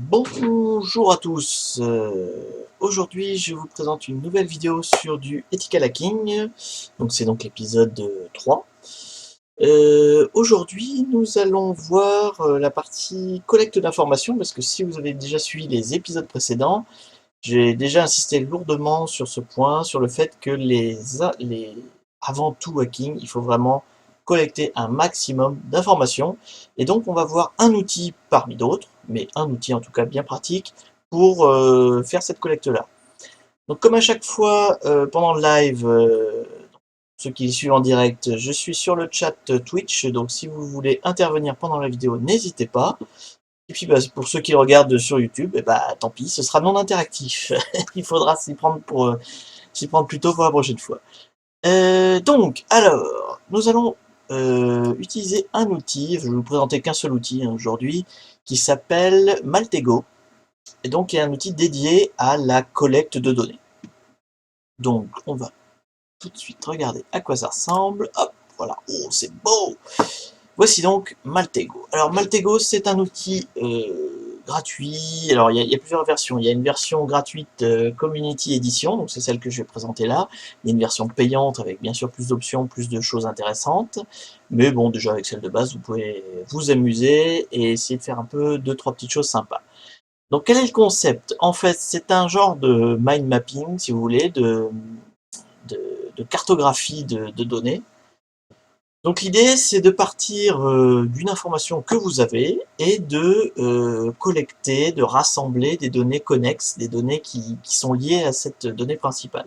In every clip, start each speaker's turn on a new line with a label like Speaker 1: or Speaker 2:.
Speaker 1: Bonjour à tous, aujourd'hui je vous présente une nouvelle vidéo sur du ethical hacking, donc c'est donc l'épisode 3. Aujourd'hui nous allons voir la partie collecte d'informations, parce que si vous avez déjà suivi les épisodes précédents, j'ai déjà insisté lourdement sur ce point, sur le fait que avant tout hacking, il faut vraiment collecter un maximum d'informations. Et donc, on va voir un outil parmi d'autres, mais un outil en tout cas bien pratique pour faire cette collecte-là. Donc, comme à chaque fois pendant le live, ceux qui suivent en direct, je suis sur le chat Twitch, donc si vous voulez intervenir pendant la vidéo, n'hésitez pas. Et puis pour ceux qui regardent sur YouTube, tant pis, ce sera non interactif. Il faudra s'y prendre plus tôt pour la prochaine fois. Donc, alors, nous allons utiliser un outil, je vais vous présenter qu'un seul outil aujourd'hui, qui s'appelle Maltego, et donc il est un outil dédié à la collecte de données. Donc, on va tout de suite regarder à quoi ça ressemble. Hop, voilà, oh, c'est beau! Voici donc Maltego. Alors Maltego, c'est un outil gratuit. Alors il y a plusieurs versions. Il y a une version gratuite Community Edition, donc c'est celle que je vais présenter là. Il y a une version payante avec bien sûr plus d'options, plus de choses intéressantes. Mais bon, déjà avec celle de base, vous pouvez vous amuser et essayer de faire un peu deux, trois petites choses sympas. Donc quel est le concept? En fait, c'est un genre de mind mapping, si vous voulez, de cartographie de données. Donc l'idée, c'est de partir d'une information que vous avez et de collecter, de rassembler des données connexes, des données qui sont liées à cette donnée principale.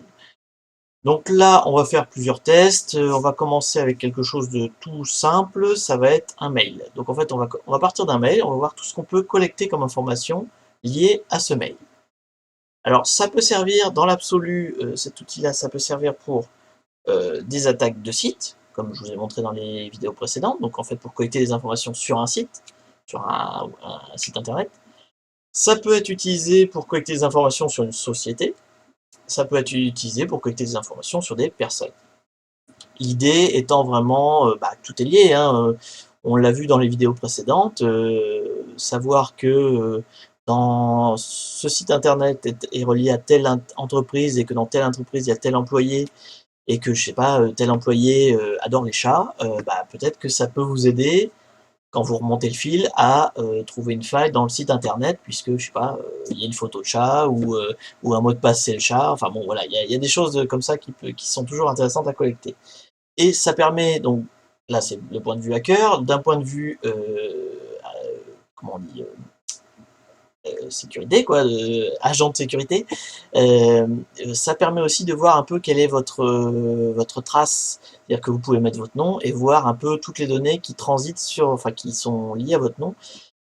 Speaker 1: Donc là, on va faire plusieurs tests. On va commencer avec quelque chose de tout simple, ça va être un mail. Donc en fait, on va partir d'un mail, on va voir tout ce qu'on peut collecter comme information liée à ce mail. Alors ça peut servir, dans l'absolu, cet outil-là, ça peut servir pour des attaques de sites, comme je vous ai montré dans les vidéos précédentes, donc en fait pour collecter des informations sur un site, sur un site internet. Ça peut être utilisé pour collecter des informations sur une société, ça peut être utilisé pour collecter des informations sur des personnes. L'idée étant vraiment, tout est lié, hein, on l'a vu dans les vidéos précédentes, savoir que dans ce site internet est relié à telle entreprise et que dans telle entreprise il y a tel employé et que je sais pas, tel employé adore les chats, peut-être que ça peut vous aider quand vous remontez le fil à trouver une faille dans le site internet, puisque je sais pas, il y a une photo de chat ou un mot de passe c'est le chat. Enfin bon voilà, il y a des choses comme ça qui sont toujours intéressantes à collecter. Et ça permet donc, là c'est le point de vue hacker, d'un point de vue comment on dit, sécurité, quoi, agent de sécurité, ça permet aussi de voir un peu quelle est votre trace. C'est-à-dire que vous pouvez mettre votre nom et voir un peu toutes les données qui transitent enfin qui sont liées à votre nom.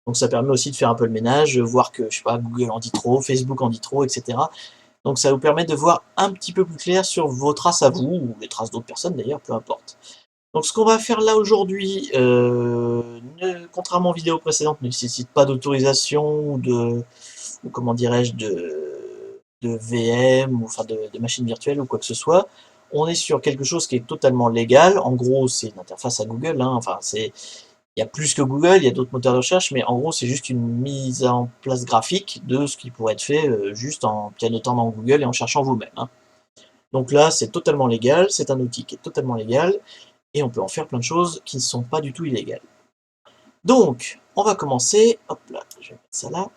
Speaker 1: Donc ça permet aussi de faire un peu le ménage, voir que, je sais pas, Google en dit trop, Facebook en dit trop, etc. Donc ça vous permet de voir un petit peu plus clair sur vos traces à vous, ou les traces d'autres personnes d'ailleurs, peu importe. Donc ce qu'on va faire là aujourd'hui, contrairement aux vidéos précédentes, ne nécessite pas d'autorisation ou comment dirais-je, de VM, ou enfin de machine virtuelle ou quoi que ce soit. On est sur quelque chose qui est totalement légal. En gros, c'est une interface à Google, hein. Enfin, il y a plus que Google, il y a d'autres moteurs de recherche, mais en gros, c'est juste une mise en place graphique de ce qui pourrait être fait juste en pianotant dans Google et en cherchant vous-même, hein. Donc là, c'est totalement légal, c'est un outil qui est totalement légal, et on peut en faire plein de choses qui ne sont pas du tout illégales. Donc, on va commencer, hop là, je vais mettre ça là.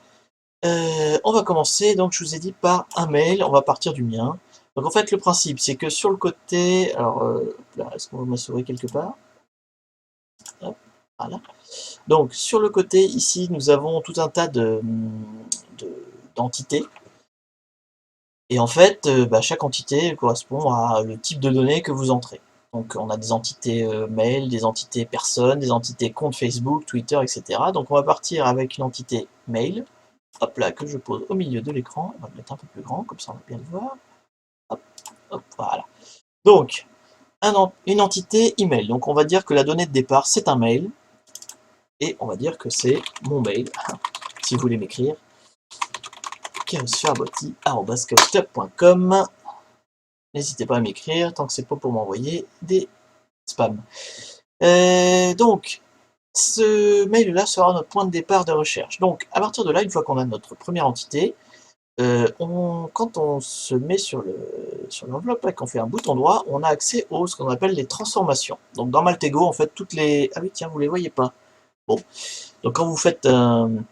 Speaker 1: On va commencer, donc je vous ai dit, par un mail, on va partir du mien. Donc en fait, le principe, c'est que sur le côté, alors, là, est-ce qu'on va ma souris quelque part? Hop, voilà. Donc sur le côté, ici, nous avons tout un tas d'entités. Et en fait, chaque entité correspond à le type de données que vous entrez. Donc on a des entités mail, des entités personnes, des entités compte Facebook, Twitter, etc. Donc on va partir avec une entité mail, hop là, que je pose au milieu de l'écran. On va le mettre un peu plus grand, comme ça on va bien le voir. Hop, hop, voilà. Donc, une entité email. Donc on va dire que la donnée de départ, c'est un mail. Et on va dire que c'est mon mail, si vous voulez m'écrire. chaosfarboti@chaosclub.com. N'hésitez pas à m'écrire tant que c'est pas pour m'envoyer des spams. Donc, Ce mail-là sera notre point de départ de recherche. Donc, à partir de là, une fois qu'on a notre première entité, quand on se met sur l'enveloppe et qu'on fait un bouton droit, on a accès aux ce qu'on appelle les transformations. Donc, dans Maltego, en fait, toutes les... Ah oui, tiens, vous les voyez pas. Bon. Donc, quand vous faites un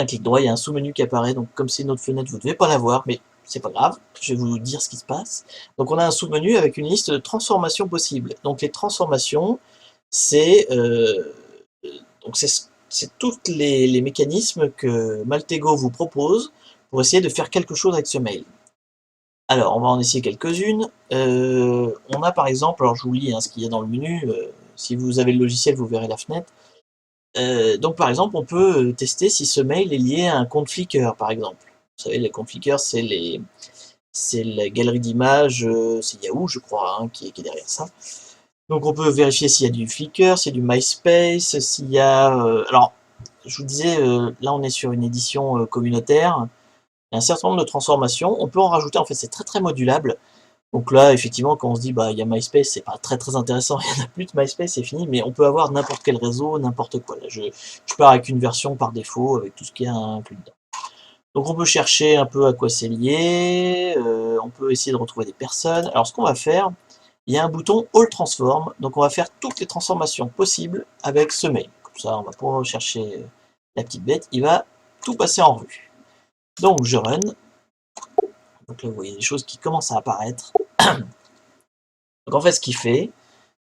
Speaker 1: clic droit, il y a un sous-menu qui apparaît. Donc, comme c'est une autre fenêtre, vous ne devez pas la voir, mais c'est pas grave. Je vais vous dire ce qui se passe. Donc, on a un sous-menu avec une liste de transformations possibles. Donc, les transformations, c'est donc c'est tous les mécanismes que Maltego vous propose pour essayer de faire quelque chose avec ce mail. Alors, on va en essayer quelques-unes. On a par exemple, alors je vous lis ce qu'il y a dans le menu. Si vous avez le logiciel, vous verrez la fenêtre. Donc par exemple, on peut tester si ce mail est lié à un compte Flickr, par exemple. Vous savez, les comptes Flickr, c'est la galerie d'images, c'est Yahoo, je crois, qui est derrière ça. Donc on peut vérifier s'il y a du Flickr, s'il y a du MySpace, s'il y a... alors, je vous disais, là on est sur une édition communautaire, il y a un certain nombre de transformations, on peut en rajouter, en fait c'est très très modulable. Donc là, effectivement, quand on se dit, bah, il y a MySpace, c'est pas très très intéressant, il n'y en a plus de MySpace, c'est fini, mais on peut avoir n'importe quel réseau, n'importe quoi. Là, je pars avec une version par défaut, avec tout ce qu'il y a inclus dedans. Donc on peut chercher un peu à quoi c'est lié, on peut essayer de retrouver des personnes. Alors ce qu'on va faire, il y a un bouton All Transform, donc on va faire toutes les transformations possibles avec ce mail. Comme ça, on va pas chercher la petite bête, il va tout passer en revue. Donc je run, donc là vous voyez des choses qui commencent à apparaître. Donc en fait ce qu'il fait,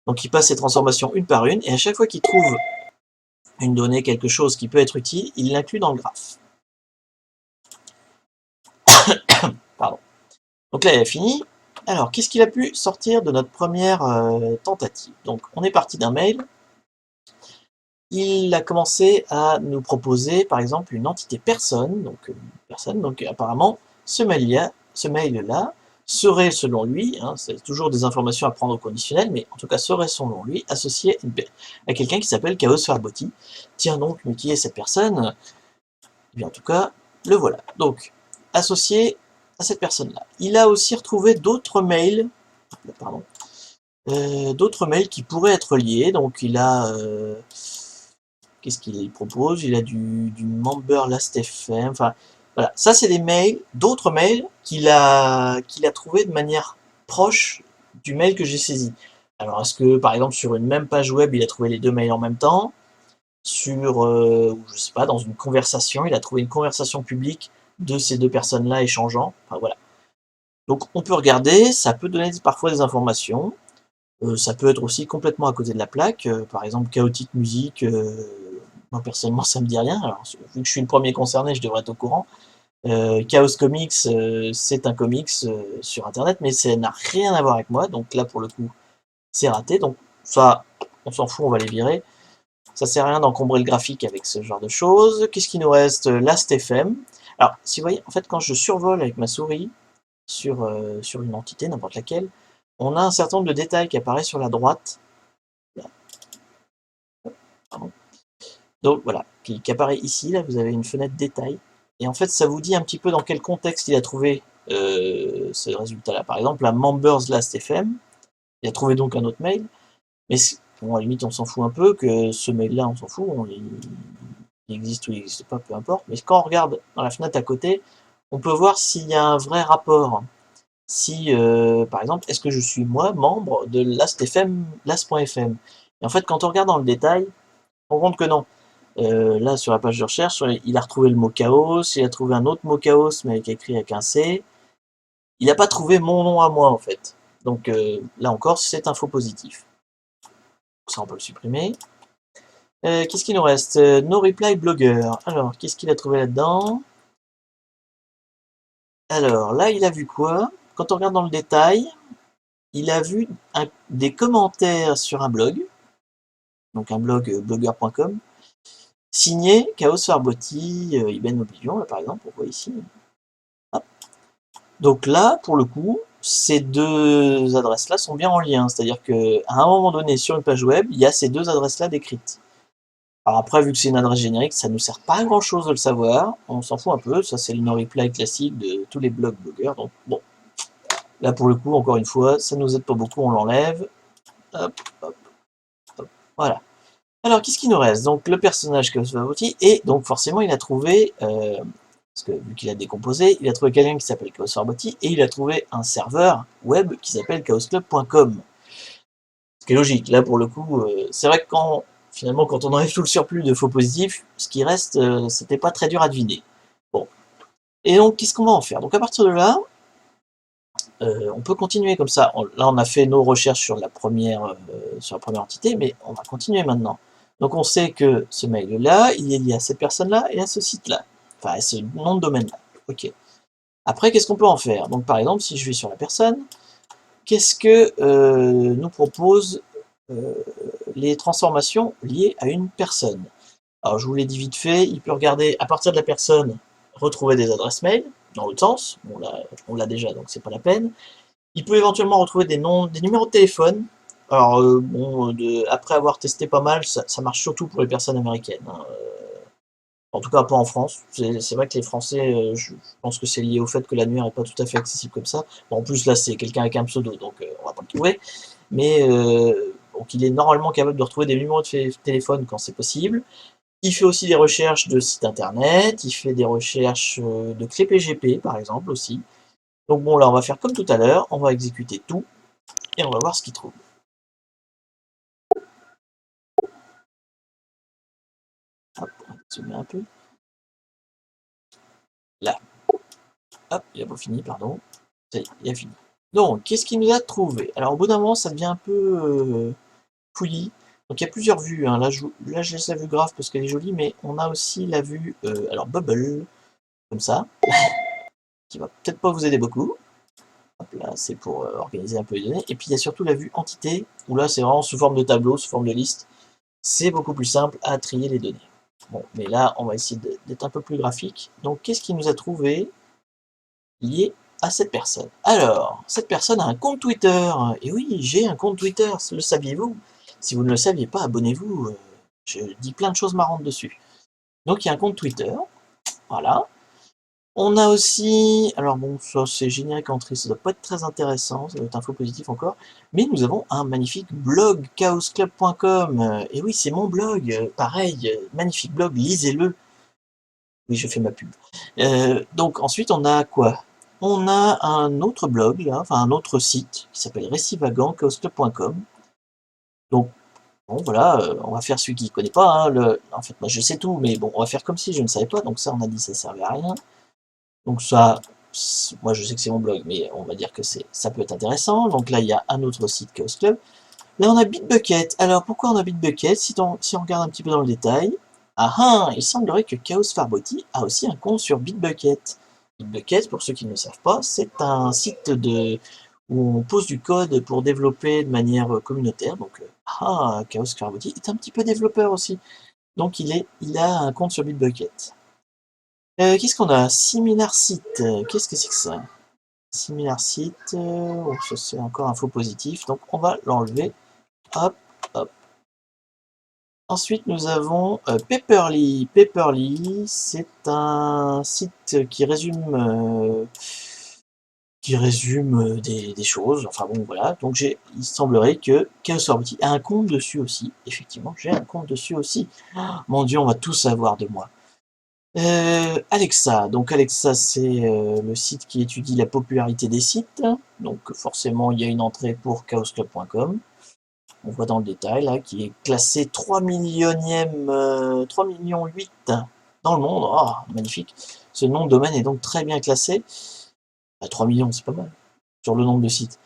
Speaker 1: donc il passe ces transformations une par une, et à chaque fois qu'il trouve une donnée, quelque chose qui peut être utile, il l'inclut dans le graphe. Pardon. Donc là il a fini. Alors qu'est-ce qu'il a pu sortir de notre première tentative? Donc on est parti d'un mail. Il a commencé à nous proposer par exemple une entité personne, donc apparemment ce mail-là serait selon lui, c'est toujours des informations à prendre au conditionnel, mais en tout cas serait selon lui associé à quelqu'un qui s'appelle Chaos Farboti. Tiens donc, mais qui est cette personne? Eh bien en tout cas, le voilà. Donc, associé à cette personne-là. Il a aussi retrouvé d'autres mails, pardon, d'autres mails qui pourraient être liés, donc il a... qu'est-ce qu'il propose? Il a du member last.fm, enfin voilà, ça c'est des mails, d'autres mails qu'il a trouvé de manière proche du mail que j'ai saisi. Alors est-ce que par exemple sur une même page web il a trouvé les deux mails en même temps? Sur, je sais pas, dans une conversation, il a trouvé une conversation publique de ces deux personnes-là échangeant, enfin voilà. Donc on peut regarder, ça peut donner parfois des informations, ça peut être aussi complètement à côté de la plaque, par exemple Chaotic Music, moi personnellement ça me dit rien, alors vu que je suis le premier concerné, je devrais être au courant. Chaos Comics, c'est un comics sur internet, mais ça n'a rien à voir avec moi, donc là pour le coup c'est raté, donc ça on s'en fout, on va les virer. Ça sert à rien d'encombrer le graphique avec ce genre de choses. Qu'est-ce qui nous reste? Last.fm. Alors, si vous voyez, en fait, quand je survole avec ma souris sur une entité, n'importe laquelle, on a un certain nombre de détails qui apparaissent sur la droite. Là. Donc voilà, qui apparaît ici. Là, vous avez une fenêtre détail. Et en fait, ça vous dit un petit peu dans quel contexte il a trouvé ce résultat-là. Par exemple, la Members Last.fm. Il a trouvé donc un autre mail. Mais bon, à la limite, on s'en fout un peu, que ce mail-là, on s'en fout. Il existe ou il n'existe pas, peu importe. Mais quand on regarde dans la fenêtre à côté, on peut voir s'il y a un vrai rapport. Si, par exemple, est-ce que je suis moi membre de last.fm? Et en fait, quand on regarde dans le détail, on rend compte que non. Là, sur la page de recherche, il a retrouvé le mot chaos, il a trouvé un autre mot chaos, mais écrit avec un C. Il n'a pas trouvé mon nom à moi, en fait. Donc là encore, c'est un faux positif. Ça, on peut le supprimer. Qu'est-ce qu'il nous reste? No reply blogger. Alors, qu'est-ce qu'il a trouvé là-dedans? Alors, là, il a vu quoi? Quand on regarde dans le détail, il a vu des commentaires sur un blog, donc un blog blogger.com, signé Chaos Farboti, Iben Oblivion, là, par exemple, on voit ici. Hop. Donc là, pour le coup, ces deux adresses-là sont bien en lien, c'est-à-dire qu'à un moment donné, sur une page web, il y a ces deux adresses-là décrites. Alors après, vu que c'est une adresse générique, ça ne nous sert pas à grand chose de le savoir, on s'en fout un peu, ça c'est le no-reply classique de tous les blogs blogueurs, donc bon. Là pour le coup, encore une fois, ça nous aide pas beaucoup, on l'enlève. Hop, hop, hop, voilà. Alors, qu'est-ce qu'il nous reste? Donc, le personnage Chaos Farboti, et donc forcément, il a trouvé, parce que vu qu'il a décomposé, il a trouvé quelqu'un qui s'appelle Chaos Farboti, et il a trouvé un serveur web qui s'appelle chaosclub.com. Ce qui est logique, là pour le coup, c'est vrai que finalement, quand on enlève tout le surplus de faux positifs, ce qui reste, c'était pas très dur à deviner. Bon. Et donc, qu'est-ce qu'on va en faire? Donc, à partir de là, on peut continuer comme ça. Là, on a fait nos recherches sur la première entité, mais on va continuer maintenant. Donc, on sait que ce mail-là, il est lié à cette personne-là et à ce site-là. Enfin, à ce nom de domaine-là. OK. Après, qu'est-ce qu'on peut en faire? Donc, par exemple, si je vais sur la personne, qu'est-ce que nous propose les transformations liées à une personne? Alors, je vous l'ai dit vite fait, il peut regarder à partir de la personne, retrouver des adresses mail, dans l'autre sens, on l'a déjà, donc c'est pas la peine. Il peut éventuellement retrouver des noms, des numéros de téléphone. Alors, bon, après avoir testé pas mal, ça marche surtout pour les personnes américaines, hein. En tout cas, pas en France. C'est vrai que les Français, je pense que c'est lié au fait que l'annuaire n'est pas tout à fait accessible comme ça. Bon, en plus, là, c'est quelqu'un avec un pseudo, donc on va pas le trouver. Mais donc, il est normalement capable de retrouver des numéros de téléphone quand c'est possible. Il fait aussi des recherches de sites internet, il fait des recherches de clés PGP, par exemple, aussi. Donc bon, là, on va faire comme tout à l'heure, on va exécuter tout, et on va voir ce qu'il trouve. Hop, on va zoomer un peu. Là. Hop, il a pas fini, pardon. Ça y est, il a fini. Donc, qu'est-ce qu'il nous a trouvé? Alors, au bout d'un moment, ça devient un peu fouillis. Donc, il y a plusieurs vues, hein. Là, je laisse la vue grave parce qu'elle est jolie, mais on a aussi la vue, alors, bubble, comme ça, qui va peut-être pas vous aider beaucoup. Hop là, c'est pour organiser un peu les données. Et puis, il y a surtout la vue entité, où là, c'est vraiment sous forme de tableau, sous forme de liste. C'est beaucoup plus simple à trier les données. Bon, mais là, on va essayer d'être un peu plus graphique. Donc, qu'est-ce qu'il nous a trouvé lié à cette personne? Alors, cette personne a un compte Twitter. Et oui, j'ai un compte Twitter, le saviez-vous? Si vous ne le saviez pas, abonnez-vous. Je dis plein de choses marrantes dessus. Donc, il y a un compte Twitter. Voilà. On a aussi, alors bon, ça c'est générique entrée, ça doit pas être très intéressant, ça doit être info positif encore, mais nous avons un magnifique blog, chaosclub.com. Et oui, c'est mon blog, pareil, magnifique blog, lisez-le. Oui, je fais ma pub. Donc ensuite, on a quoi? On a un autre blog, là, enfin un autre site, qui s'appelle Récit Vagant, chaosclub.com. Donc, bon, voilà, on va faire celui qui ne connaît pas, hein, en fait, moi je sais tout, mais bon, on va faire comme si je ne savais pas, donc ça, on a dit, ça servait à rien. Donc ça, moi je sais que c'est mon blog, mais on va dire que ça peut être intéressant. Donc là, il y a un autre site, Chaos Club. Là, on a Bitbucket. Alors, pourquoi on a Bitbucket? Si on regarde un petit peu dans le détail, il semblerait que Chaos Farboti a aussi un compte sur Bitbucket. Bitbucket, pour ceux qui ne le savent pas, c'est un site où on pose du code pour développer de manière communautaire. Donc, Chaos Farboti est un petit peu développeur aussi. Donc, il a un compte sur Bitbucket. Qu'est-ce qu'on a? SimilarSite, qu'est-ce que c'est que ça? SimilarSite, oh, ça c'est encore un faux positif, donc on va l'enlever. Hop, hop. Ensuite, nous avons Paperly. Paperly, c'est un site qui résume des choses. Enfin bon, voilà. Donc il semblerait que Chaos Farboti a un compte dessus aussi. Effectivement, j'ai un compte dessus aussi. Oh, mon Dieu, on va tout savoir de moi. Alexa, donc Alexa c'est le site qui étudie la popularité des sites, donc forcément il y a une entrée pour chaosclub.com, on voit dans le détail là, qui est classé 3 millionième, 3 millions 8 dans le monde, magnifique, ce nom de domaine est donc très bien classé, 3 millions c'est pas mal, sur le nombre de sites.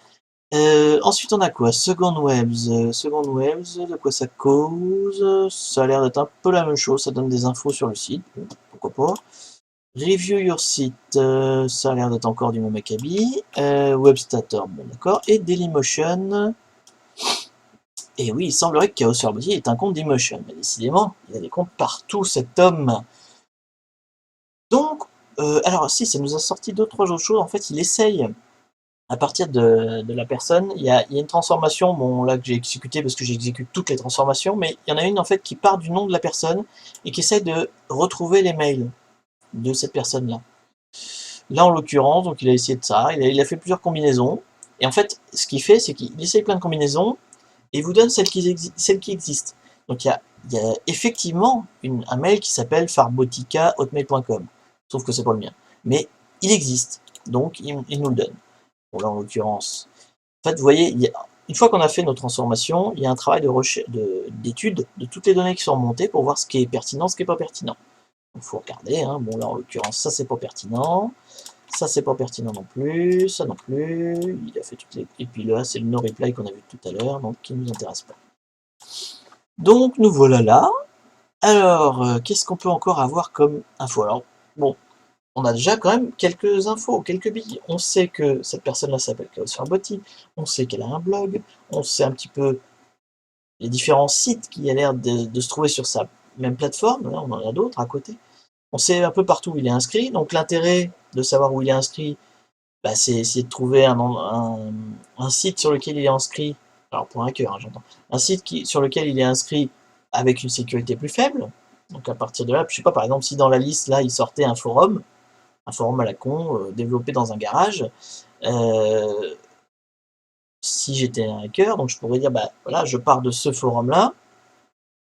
Speaker 1: Ensuite on a quoi? Second Webs, Second Webs, de quoi ça cause? Ça a l'air d'être un peu la même chose, ça donne des infos sur le site, pourquoi pas. Review Your Site, ça a l'air d'être encore du même acabit. Webstator, bon d'accord. Et Dailymotion. Et oui, il semblerait que Chaos Farboti est un compte d'Emotion. Mais décidément, il a des comptes partout, cet homme. Donc, alors si, ça nous a sorti deux, trois autres choses. En fait, il essaye, à partir de la personne, il y a une transformation, bon là que j'ai exécutée parce que j'exécute toutes les transformations, mais il y en a une en fait qui part du nom de la personne et qui essaie de retrouver les mails de cette personne-là. Là, en l'occurrence, donc il a essayé de ça, il a fait plusieurs combinaisons, et en fait, ce qu'il fait, c'est qu'il essaye plein de combinaisons, et il vous donne celles qui existent. Donc il y a il y a effectivement un mail qui s'appelle farbotica@hotmail.com, sauf que c'est pas le mien. Mais il existe, donc il nous le donne. Bon, là, en l'occurrence, en fait, vous voyez, une fois qu'on a fait nos transformations, il y a un travail d'étude de toutes les données qui sont remontées pour voir ce qui est pertinent, ce qui n'est pas pertinent. Il faut regarder, hein. Bon, là, en l'occurrence, ça, c'est pas pertinent. Ça, c'est pas pertinent non plus. Ça non plus. Il a fait toutes les... Et puis là, c'est le no-reply qu'on a vu tout à l'heure, donc qui ne nous intéresse pas. Donc, nous voilà là. Alors, qu'est-ce qu'on peut encore avoir comme info? Alors, bon, on a déjà quand même quelques infos, quelques billes. On sait que cette personne-là s'appelle Chaos Farboti, on sait qu'elle a un blog, on sait un petit peu les différents sites qui a l'air de se trouver sur sa même plateforme. Là, on en a d'autres à côté. On sait un peu partout où il est inscrit. Donc, l'intérêt de savoir où il est inscrit, bah, c'est essayer de trouver un site sur lequel il est inscrit. Alors, pour un hacker, hein, j'entends. Un site sur lequel il est inscrit avec une sécurité plus faible. Donc, à partir de là, je sais pas, par exemple, si dans la liste, là, il sortait un forum à la con, développé dans un garage. Si j'étais un hacker, donc je pourrais dire, bah voilà, je pars de ce forum-là,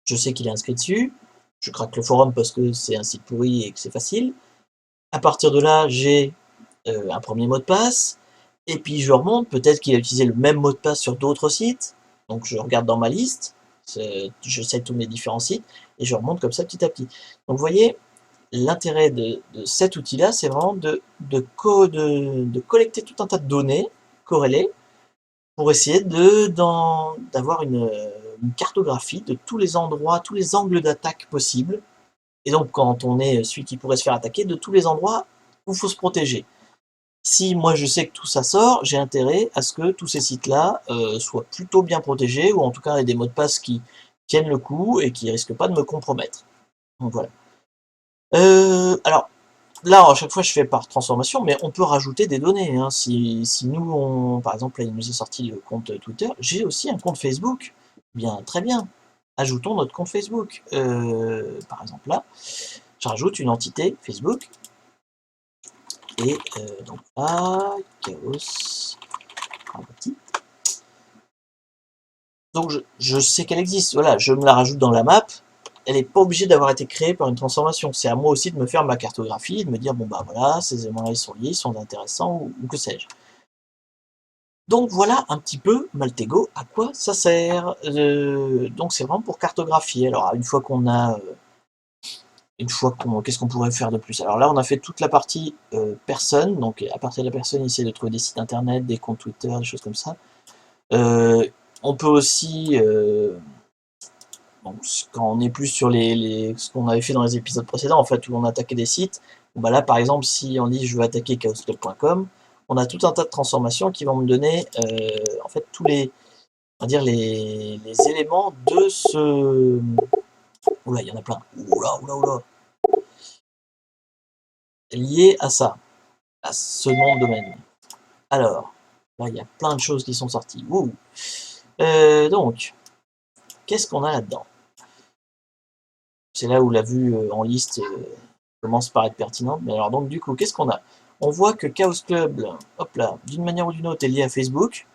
Speaker 1: je sais qu'il est inscrit dessus, je craque le forum parce que c'est un site pourri et que c'est facile. À partir de là, j'ai un premier mot de passe, et puis je remonte, peut-être qu'il a utilisé le même mot de passe sur d'autres sites, donc je regarde dans ma liste, je sais tous mes différents sites, et je remonte comme ça petit à petit. Donc vous voyez, l'intérêt de cet outil-là, c'est vraiment de collecter tout un tas de données corrélées pour essayer d'avoir une cartographie de tous les endroits, tous les angles d'attaque possibles. Et donc, quand on est celui qui pourrait se faire attaquer, de tous les endroits où il faut se protéger. Si moi je sais que tout ça sort, j'ai intérêt à ce que tous ces sites-là soient plutôt bien protégés, ou en tout cas aient des mots de passe qui tiennent le coup et qui risquent pas de me compromettre. Donc voilà. Alors, là, à chaque fois, je fais par transformation, mais on peut rajouter des données, hein. Si nous, par exemple, là, il nous est sorti le compte Twitter, j'ai aussi un compte Facebook. Bien, très bien. Ajoutons notre compte Facebook. Par exemple, là, je rajoute une entité Facebook. Et donc là, Chaos. Donc, je sais qu'elle existe. Voilà, je me la rajoute dans la map. Elle n'est pas obligée d'avoir été créée par une transformation. C'est à moi aussi de me faire ma cartographie, de me dire, bon bah voilà, ces éléments-là, ils sont liés, ils sont intéressants, ou que sais-je. Donc voilà un petit peu, Maltego, à quoi ça sert. Donc c'est vraiment pour cartographier. Alors qu'est-ce qu'on pourrait faire de plus? Alors là, on a fait toute la partie personne, donc à partir de la personne, essayer de trouver des sites internet, des comptes Twitter, des choses comme ça. On peut aussi, quand on est plus sur ce qu'on avait fait dans les épisodes précédents, en fait, où on attaquait des sites, bon, bah là, par exemple, si on dit je veux attaquer chaosclub.com, on a tout un tas de transformations qui vont me donner, en fait, on va dire les éléments de ce... Oula, il y en a plein. Oula, oula, oula. Liés à ça, à ce nom de domaine. Alors, là, il y a plein de choses qui sont sorties. Ouh. Donc, qu'est-ce qu'on a là-dedans? C'est là où la vue en liste commence par être pertinente. Mais alors, donc, du coup, qu'est-ce qu'on a? On voit que Chaos Club, hop là, d'une manière ou d'une autre, est lié à Facebook.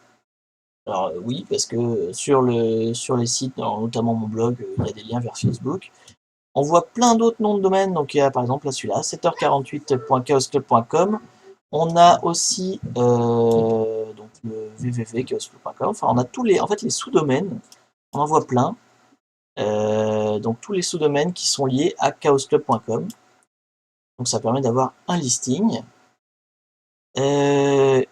Speaker 1: Alors, oui, parce que sur les sites, notamment mon blog, il y a des liens vers Facebook. On voit plein d'autres noms de domaine. Donc, il y a par exemple là celui-là, 7h48.chaosclub.com. On a aussi donc le www.chaosclub.com. Enfin, on a en fait, les sous-domaines. On en voit plein. Donc, tous les sous-domaines qui sont liés à chaosclub.com. Donc, ça permet d'avoir un listing. Et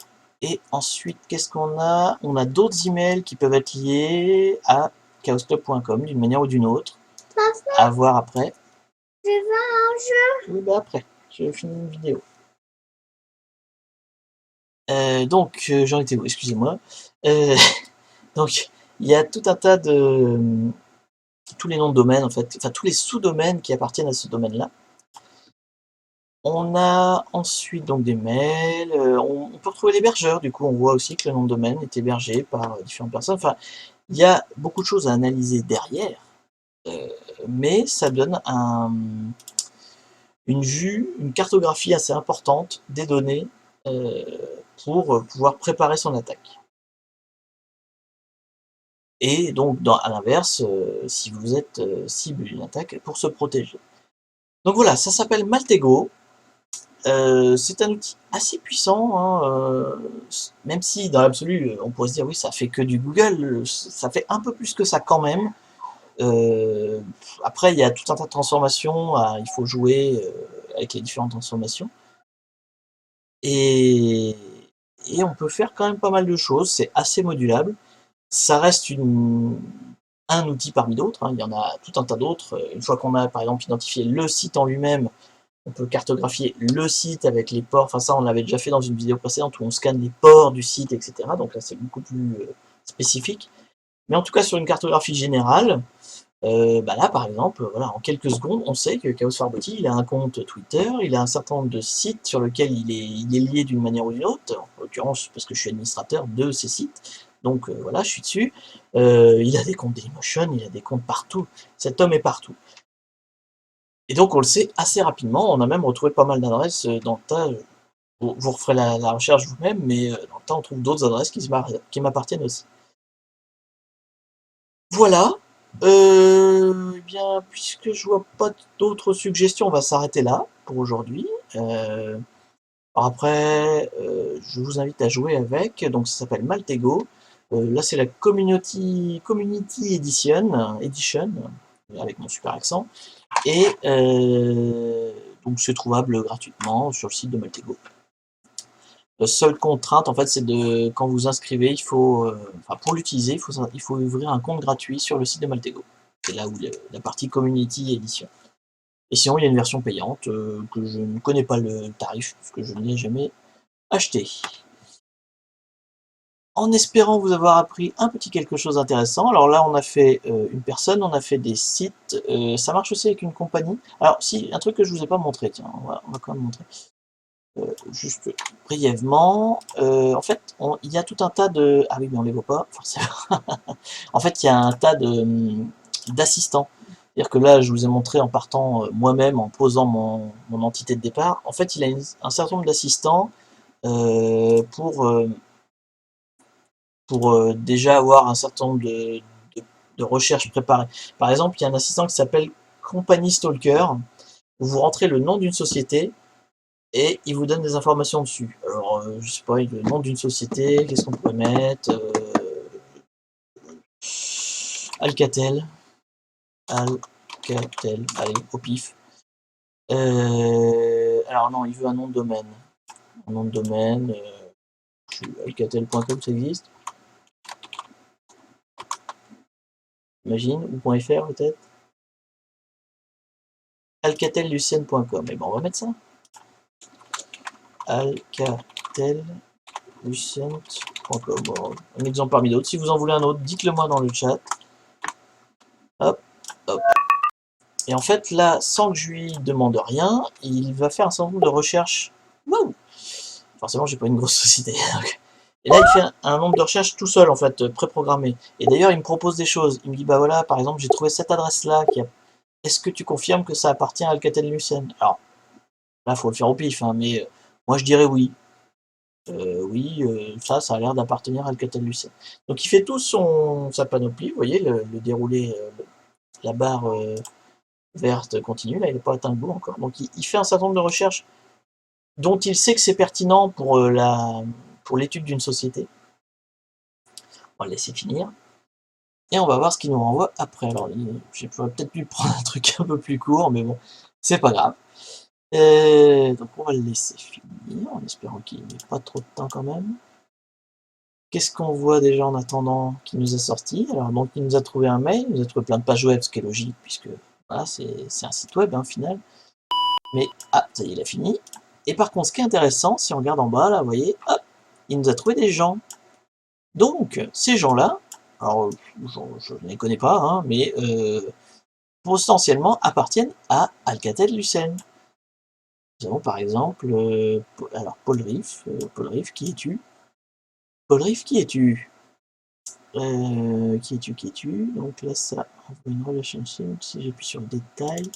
Speaker 1: ensuite, qu'est-ce qu'on a? On a d'autres emails qui peuvent être liés à chaosclub.com d'une manière ou d'une autre. À voir après.
Speaker 2: Je veux un jeu.
Speaker 1: Oui, bah après, je finis une vidéo. Donc, j'en étais où? Excusez-moi. Donc, il y a tout un tas de... tous les noms de domaines, en fait, enfin, tous les sous-domaines qui appartiennent à ce domaine-là. On a ensuite donc des mails, on peut retrouver l'hébergeur, du coup on voit aussi que le nom de domaine est hébergé par différentes personnes. Enfin, il y a beaucoup de choses à analyser derrière, mais ça donne une vue, une cartographie assez importante des données pour pouvoir préparer son attaque. et donc à l'inverse, si vous êtes cible d'une attaque, pour se protéger. Donc voilà, ça s'appelle Maltego. C'est un outil assez puissant, hein, même si dans l'absolu, on pourrait se dire oui, ça fait que du Google, ça fait un peu plus que ça quand même. Après, il y a tout un tas de transformations, il faut jouer avec les différentes transformations. Et, et on peut faire quand même pas mal de choses, c'est assez modulable. Ça reste un outil parmi d'autres, hein, il y en a tout un tas d'autres. Une fois qu'on a par exemple identifié le site en lui-même, on peut cartographier le site avec les ports, enfin ça on l'avait déjà fait dans une vidéo précédente où on scanne les ports du site, etc. Donc là c'est beaucoup plus spécifique. Mais en tout cas sur une cartographie générale, bah là par exemple, voilà, en quelques secondes, on sait que Chaos Farboti, il a un compte Twitter, il a un certain nombre de sites sur lesquels il est lié d'une manière ou d'une autre, en l'occurrence parce que je suis administrateur de ces sites, donc voilà, je suis dessus. Il a des comptes Dailymotion, il a des comptes partout, cet homme est partout. Et donc on le sait assez rapidement, on a même retrouvé pas mal d'adresses dans le tas, vous referez la recherche vous-même, mais dans le tas on trouve d'autres adresses qui m'appartiennent aussi. Voilà, eh bien puisque je vois pas d'autres suggestions, on va s'arrêter là pour aujourd'hui. Alors après, je vous invite à jouer avec, donc ça s'appelle Maltego. Là c'est la Community Edition, avec mon super accent. Et donc c'est trouvable gratuitement sur le site de Maltego. La seule contrainte, en fait, c'est de quand vous inscrivez, il faut, enfin, pour l'utiliser, il faut ouvrir un compte gratuit sur le site de Maltego. C'est là où la partie Community Edition. Et sinon, il y a une version payante que je ne connais pas le tarif parce que je ne l'ai jamais acheté. En espérant vous avoir appris un petit quelque chose d'intéressant. Alors là, on a fait une personne, on a fait des sites. Ça marche aussi avec une compagnie. Alors, si, un truc que je vous ai pas montré, tiens, on va quand même montrer. Juste brièvement, en fait, il y a tout un tas de... Ah oui, mais on les voit pas, forcément. En fait, il y a un tas d'assistants. C'est-à-dire que là, je vous ai montré en partant moi-même, en posant mon entité de départ. En fait, il a un certain nombre d'assistants pour déjà avoir un certain nombre de recherches préparées. Par exemple, il y a un assistant qui s'appelle Company Stalker, où vous rentrez le nom d'une société, et il vous donne des informations dessus. Alors, je sais pas, le nom d'une société, qu'est-ce qu'on pourrait mettre Alcatel. Alcatel, allez, au pif. Alors non, il veut un nom de domaine. Un nom de domaine, alcatel.com, ça existe. Imagine, ou .fr peut-être. alcatellucen.com, et bon, on va mettre ça. alcatellucent.com. Bon, un exemple parmi d'autres. Si vous en voulez un autre, dites-le moi dans le chat. Hop, hop. Et en fait, là, sans que je lui demande rien, il va faire un certain nombre de recherches. Wow. Forcément, j'ai pas une grosse société. Et là, il fait un nombre de recherches tout seul, en fait, préprogrammé. Et d'ailleurs, il me propose des choses. Il me dit, bah voilà, par exemple, j'ai trouvé cette adresse-là. Est-ce que tu confirmes que ça appartient à Alcatel-Lucent? Alors, là, il faut le faire au pif, hein, mais moi, je dirais oui. Oui, ça a l'air d'appartenir à Alcatel-Lucent. Donc, il fait tout sa panoplie. Vous voyez, le déroulé, la barre verte continue. Là, il n'a pas atteint le bout encore. Donc, il fait un certain nombre de recherches dont il sait que c'est pertinent pour l'étude d'une société. On va le laisser finir. Et on va voir ce qu'il nous renvoie après. Alors, j'aurais peut-être pu prendre un truc un peu plus court, mais bon, c'est pas grave. Donc on va le laisser finir, en espérant qu'il n'ait pas trop de temps quand même. Qu'est-ce qu'on voit déjà en attendant qu'il nous a sorti? Alors donc il nous a trouvé un mail, il nous a trouvé plein de pages web, ce qui est logique, puisque voilà, c'est un site web, hein, final. Mais, ah, ça y est, il a fini. Et par contre, ce qui est intéressant, si on regarde en bas, là, vous voyez, hop, il nous a trouvé des gens. Donc, ces gens-là, alors, je ne les connais pas, hein, mais potentiellement appartiennent à Alcatel-Lucent. Nous avons par exemple, alors Paul Riff, qui es-tu? Paul Riff, qui es-tu? Qui es-tu? Donc là, ça envoie une relationship, si j'appuie sur le détail.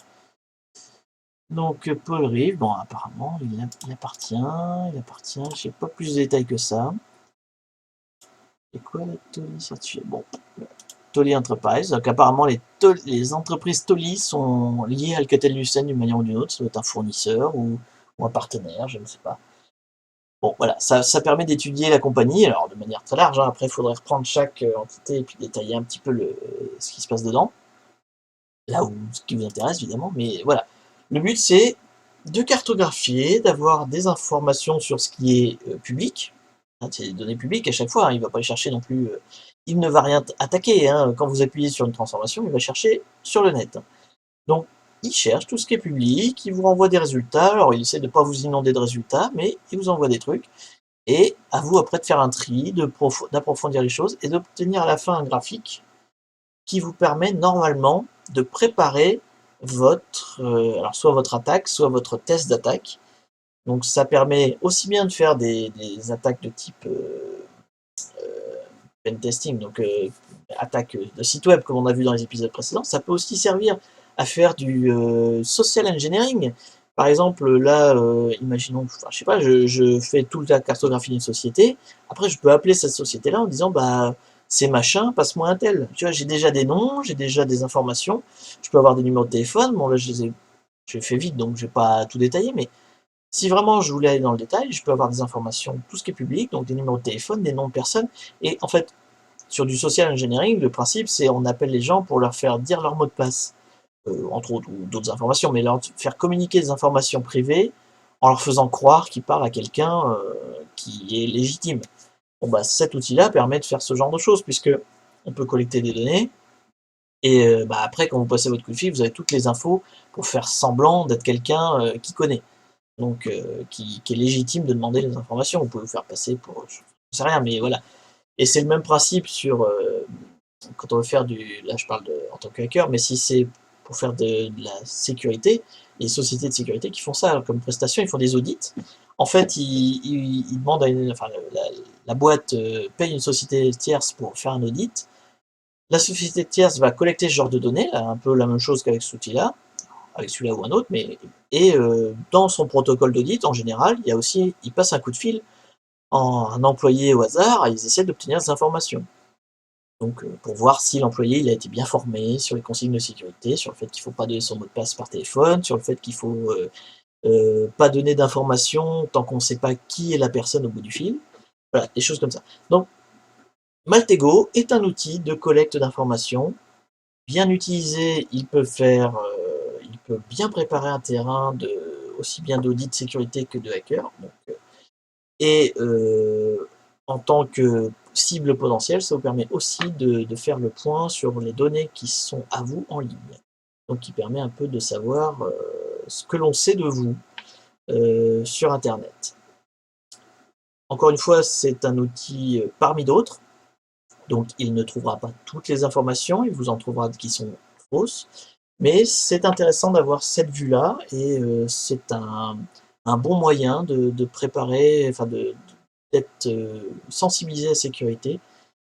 Speaker 1: Donc Paul Riff, bon apparemment il appartient, j'ai pas plus de détails que ça. Et quoi la Tony certifiée? Bon, Tolley Enterprise. Donc apparemment les entreprises Tolley sont liées à Alcatel-Lucent d'une manière ou d'une autre. Ça doit être un fournisseur ou un partenaire, je ne sais pas. Bon, voilà, ça permet d'étudier la compagnie, alors de manière très large, hein. Après il faudrait reprendre chaque entité et puis détailler un petit peu ce qui se passe dedans, là où ce qui vous intéresse évidemment, mais voilà. Le but c'est de cartographier, d'avoir des informations sur ce qui est public, hein, c'est des données publiques à chaque fois, hein, il ne va pas les chercher non plus, il ne va rien attaquer, hein. Quand vous appuyez sur une transformation, il va chercher sur le net. Donc il cherche tout ce qui est public, il vous renvoie des résultats, alors il essaie de ne pas vous inonder de résultats, mais il vous envoie des trucs, et à vous après de faire un tri, d'approfondir les choses, et d'obtenir à la fin un graphique qui vous permet normalement de préparer votre, alors soit votre attaque, soit votre test d'attaque. Donc ça permet aussi bien de faire des attaques de type pen testing, donc attaque de site web comme on a vu dans les épisodes précédents, ça peut aussi servir à faire du social engineering. Par exemple, là, imaginons, enfin, je sais pas, je fais toute la cartographie d'une société, après je peux appeler cette société-là en disant, bah, c'est machin, passe-moi un tel. Tu vois, j'ai déjà des noms, j'ai déjà des informations, je peux avoir des numéros de téléphone, bon là je fait vite, donc je vais pas tout détailler, mais si vraiment je voulais aller dans le détail, je peux avoir des informations, tout ce qui est public, donc des numéros de téléphone, des noms de personnes, et en fait, sur du social engineering, le principe c'est on appelle les gens pour leur faire dire leur mot de passe, entre autres, ou d'autres informations, mais leur faire communiquer des informations privées en leur faisant croire qu'ils parlent à quelqu'un qui est légitime. Bon bah cet outil-là permet de faire ce genre de choses, puisque on peut collecter des données, et bah, après quand vous passez votre coup de fil, vous avez toutes les infos pour faire semblant d'être quelqu'un qui connaît. Donc qui est légitime de demander les informations. Vous pouvez vous faire passer pour, je sais rien, mais voilà. Et c'est le même principe sur quand on veut faire là je parle en tant que hacker, mais si c'est pour faire de la sécurité, les sociétés de sécurité qui font ça comme prestation, ils font des audits. En fait, ils demandent enfin, la boîte paye une société tierce pour faire un audit. La société tierce va collecter ce genre de données, là, un peu la même chose qu'avec cet outil-là, avec celui-là ou un autre, et dans son protocole d'audit, en général, il passe un coup de fil en un employé au hasard, et ils essaient d'obtenir des informations. Donc, pour voir si l'employé il a été bien formé sur les consignes de sécurité, sur le fait qu'il ne faut pas donner son mot de passe par téléphone, sur le fait qu'il ne faut pas donner d'informations tant qu'on ne sait pas qui est la personne au bout du fil. Voilà, des choses comme ça. Donc, Maltego est un outil de collecte d'informations. Bien utilisé, il peut bien préparer un terrain aussi bien d'audit de sécurité que de hacker. Donc, et en tant que cible potentielle, ça vous permet aussi de faire le point sur les données qui sont à vous en ligne. Donc qui permet un peu de savoir ce que l'on sait de vous sur Internet. Encore une fois, c'est un outil parmi d'autres, donc il ne trouvera pas toutes les informations, il vous en trouvera qui sont fausses, mais c'est intéressant d'avoir cette vue-là, et c'est un bon moyen de préparer, enfin d'être sensibilisé à la sécurité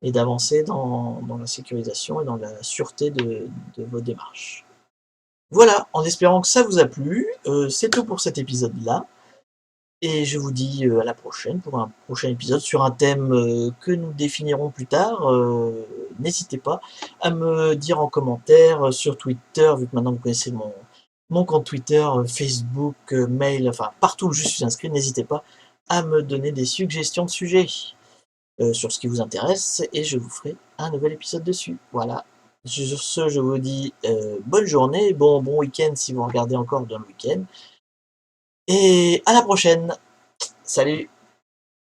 Speaker 1: et d'avancer dans la sécurisation et dans la sûreté de vos démarches. Voilà, en espérant que ça vous a plu, c'est tout pour cet épisode-là. Et je vous dis à la prochaine pour un prochain épisode sur un thème que nous définirons plus tard. N'hésitez pas à me dire en commentaire sur Twitter, vu que maintenant vous connaissez mon compte Twitter, Facebook, mail, enfin partout où je suis inscrit, n'hésitez pas à me donner des suggestions de sujets sur ce qui vous intéresse, et je vous ferai un nouvel épisode dessus. Voilà. Sur ce, je vous dis bonne journée, bon week-end si vous regardez encore dans le week-end. Et à la prochaine. Salut.